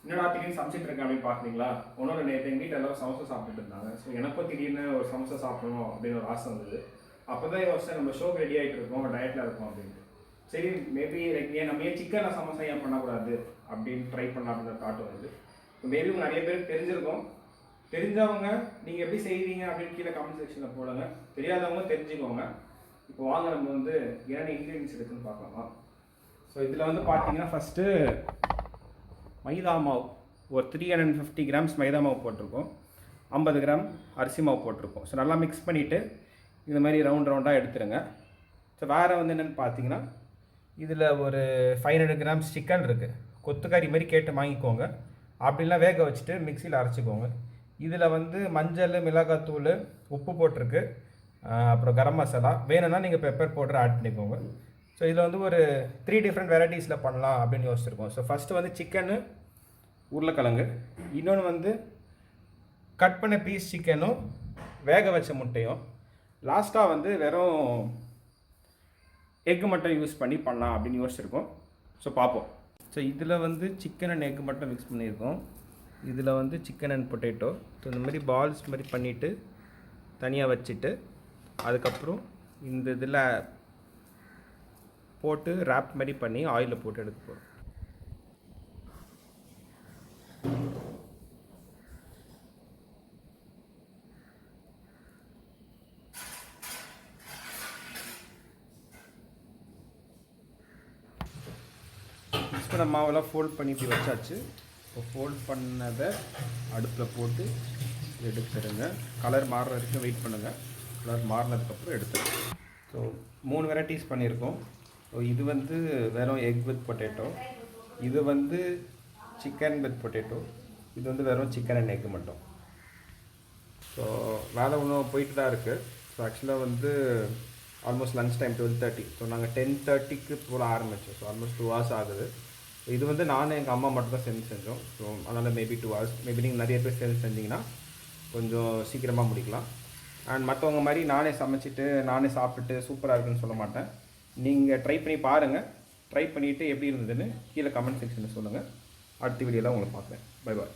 என்னடா திடீர்னு சமைச்சிட்டு இருக்கேன் அப்படின்னு பார்க்குறீங்களா? ஒன்றும் இல்லை, நேற்று எங்கள் வீட்டில் எல்லாரும் சமோசா சாப்பிட்டுட்டு இருந்தாங்க. ஸோ எனக்கும் திடீர்னு ஒரு சமோசா சாப்பிடணும் அப்படின்னு ஒரு ஆசை வந்தது. அப்போ தான் யோசிச்சேன், நம்ம ஷோக்கு ரெடி ஆகிட்டு இருக்கோம், டயட்டில் இருக்கோம் அப்படின்ட்டு. சரி, மேபி நம்ம ஏன் சிக்கனில் சமோசா ஏன் பண்ணக்கூடாது அப்படின்னு ட்ரை பண்ணலாம் அப்படின்ற தாட் வருது. மேபி உங்கள் நிறைய பேருக்கு தெரிஞ்சிருக்கும். தெரிஞ்சவங்க நீங்கள் எப்படி செய்வீங்க அப்படின்னு கீழே கமெண்ட் செக்ஷனில் போடுங்க. தெரியாதவங்க தெரிஞ்சுக்கோங்க. இப்போ வாங்க நம்ம வந்து என்னென்ன இன்க்ரீடியன்ஸ் இருக்குதுன்னு பார்க்கலாமா. ஸோ இதில் வந்து பார்த்தீங்கன்னா ஃபஸ்ட்டு மைதா மாவு ஒரு 350 கிராம்ஸ் மைதா மாவு போட்டிருக்கோம். 50 கிராம் அரிசி மாவு போட்டிருக்கோம். ஸோ நல்லா மிக்ஸ் பண்ணிவிட்டு இது மாதிரி ரவுண்டாக எடுத்துருங்க. ஸோ வேறு வந்து என்னென்னு பார்த்தீங்கன்னா இதில் ஒரு 500 கிராம்ஸ் சிக்கன் இருக்குது. கொத்துக்கறி மாதிரி கேட்டு வாங்கிக்கோங்க. அப்படிலாம் வேக வச்சுட்டு மிக்சியில் அரைச்சிக்கோங்க. இதில் வந்து மஞ்சள், மிளகாத்தூள், உப்பு போட்டிருக்கு. அப்புறம் கரம் மசாலா வேணும்னா நீங்கள் பெப்பர் பவுடர் ஆட் பண்ணிக்கோங்க. ஸோ இதில் வந்து ஒரு 3 டிஃப்ரெண்ட் வெரைட்டிஸில் பண்ணலாம் அப்படின்னு யோசிச்சிருக்கோம். ஸோ ஃபஸ்ட்டு வந்து சிக்கனு, உருளைக்கிழங்கு, இன்னொன்று வந்து கட் பண்ண பீஸ் சிக்கனும் வேக வச்ச முட்டையும், லாஸ்ட்டாக வந்து வெறும் எக்கு மட்டும் யூஸ் பண்ணி பண்ணலாம் அப்படின்னு யோசிச்சிருக்கோம். ஸோ பார்ப்போம். ஸோ இதில் வந்து சிக்கன் அண்ட் எக்கு மட்டும் மிக்ஸ் பண்ணியிருக்கோம். இதில் வந்து சிக்கன் அண்ட் பொட்டேட்டோ. ஸோ இந்த மாதிரி பால்ஸ் மாதிரி பண்ணிவிட்டு தனியாக வச்சுட்டு அதுக்கப்புறம் இந்த இதில் போட்டு ரேப் மாதிரி பண்ணி ஆயிலில் போட்டு எடுக்க போகிறோம். மிக்ஸ் பண்ண மாவெல்லாம் ஃபோல்ட் பண்ணி இப்படி வச்சாச்சு. இப்போ ஃபோல்ட் பண்ணதை அடுப்பில் போட்டு எடுத்துருங்க. கலர் மாறுற வரைக்கும் வெயிட் பண்ணுங்கள். கலர் மாறினதுக்கப்புறம் எடுத்துருங்க. ஸோ 3 வெரைட்டிஸ் பண்ணியிருக்கோம். ஸோ இது வந்து வெறும் எக் வித் பொட்டேட்டோ, இது வந்து சிக்கன் வித் பொட்டேட்டோ, இது வந்து வெறும் சிக்கன் அண்ட் எக் மட்டும். ஸோ வேலை ஒன்றும் போயிட்டு தான் இருக்குது. ஸோ ஆக்சுவலாக வந்து ஆல்மோஸ்ட் லன்ச் டைம் 12:30. ஸோ நாங்கள் 10:30க்கு போல் ஆரம்பித்தோம். ஸோ ஆல்மோஸ்ட் 2 hours ஆகுது. இது வந்து நானும் எங்கள் அம்மா மட்டும் தான் செஞ்சோம். ஸோ அதனால் மேபி 2 hours. மேபி நீங்கள் நிறைய பேர் செஞ்சிங்கன்னா கொஞ்சம் சீக்கிரமாக முடிக்கலாம். அண்ட் மற்றவங்க மாதிரி நானே சமைச்சிட்டு நானே சாப்பிட்டுட்டு சூப்பராக இருக்குன்னு சொல்ல மாட்டேன். நீங்கள் ட்ரை பண்ணி பாருங்கள். ட்ரை பண்ணிவிட்டு எப்படி இருந்ததுன்னு கீழே கமெண்ட் செக்ஷனில் சொல்லுங்கள். அடுத்த வீடியோவில் உங்களை பார்க்குறேன். Bye bye.